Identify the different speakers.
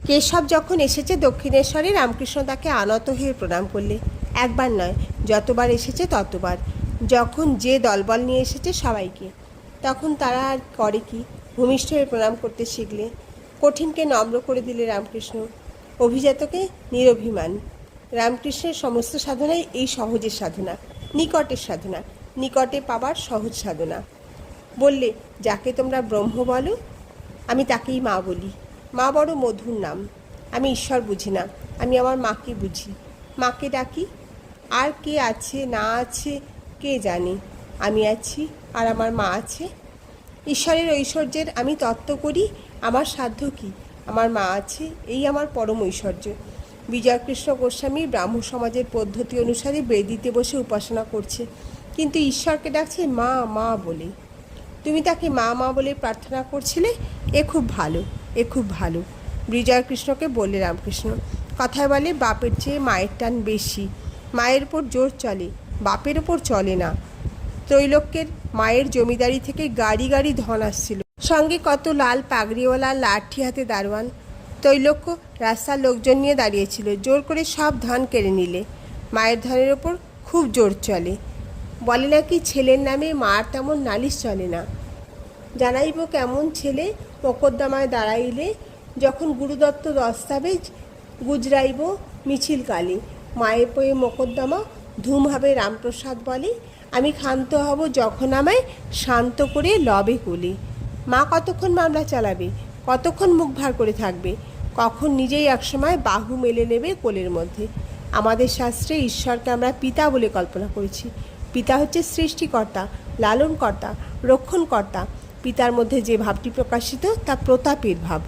Speaker 1: কেশব যখন এসেছে দক্ষিণেশ্বরে, রামকৃষ্ণ তাকে আনত হয়ে প্রণাম করলে। একবার নয়, যতবার এসেছে ততবার, যখন যে দলবল নিয়ে এসেছে সবাইকে। তখন তারা আর করে কি, ভূমিষ্ঠ হয়ে প্রণাম করতে শিখলে। কঠিনকে নম্র করে দিলে রামকৃষ্ণ, অভিজাতকে নিরভিমান। রামকৃষ্ণের সমস্ত সাধনাই এই সহজের সাধনা, নিকটের সাধনা, নিকটে পাবার সহজ সাধনা। বললে, যাকে তোমরা ব্রহ্ম বলো, আমি তাকেই মা বলি। মা বড় মধুর নাম। আমি ঈশ্বর বুঝি না, আমি আমার মাকে বুঝি। মাকে ডাকি। আর কে আছে না আছে কে জানে, আমি আছি আর আমার মা আছে। ঈশ্বরের ঐশ্বর্যের আমি তত্ত্ব করি, আমার সাধ্য কি? আমার মা আছে, এই আমার পরম ঐশ্বর্য। বিজয়কৃষ্ণ গোস্বামী ব্রাহ্ম সমাজের পদ্ধতি অনুসারে বেদিতে বসে উপাসনা করছে, কিন্তু ঈশ্বরকে ডাকছে মা মা বলে। তুমি তাকে মা মা বলে প্রার্থনা করছিলে, এ খুব ভালো, এ খুব ভালো। বিজয়কৃষ্ণকে বললে রামকৃষ্ণ, কথায় বলে বাপের চেয়ে মায়ের টান বেশি। মায়ের ওপর জোর চলে, বাপের ওপর চলে না। ত্রৈলোক্যের মায়ের জমিদারি থেকে গাড়ি গাড়ি ধন আসছিল, সঙ্গে কত লাল পাগড়িওয়ালা, লাঠি হাতে দারোয়ান। ত্রৈলোক্য রাস্তার লোকজন নিয়ে দাঁড়িয়েছিল, জোর করে সব ধন কেড়ে নিলে। মায়ের ধনের ওপর খুব জোর চলে। বলে নাকি ছেলের নামে মার তেমন নালিশ চলে না। জানাইব কেমন ছেলে মোকদ্দমায় দাঁড়াইলে, যখন গুরুদত্ত দস্তাবেজ গুজরাইব মিছিল কালে। মায়ের পয়ে মোকদ্দমা ধুম হবে রামপ্রসাদ বলে, আমি ক্ষান্ত হব যখন আমায় শান্ত করে লবে কোলে। মা কতক্ষণ মামলা চালাবে, কতক্ষণ মুখ ভার করে থাকবে, কখন নিজেই একসময় বাহু মেলে নেবে কোলের মধ্যে। আমাদের শাস্ত্রে ঈশ্বরকে আমরা পিতা বলে কল্পনা করেছি। পিতা হচ্ছে সৃষ্টিকর্তা, লালনকর্তা, রক্ষণকর্তা। পিতার মধ্যে যে ভাবটি প্রকাশিত তা প্রতাপের ভাব।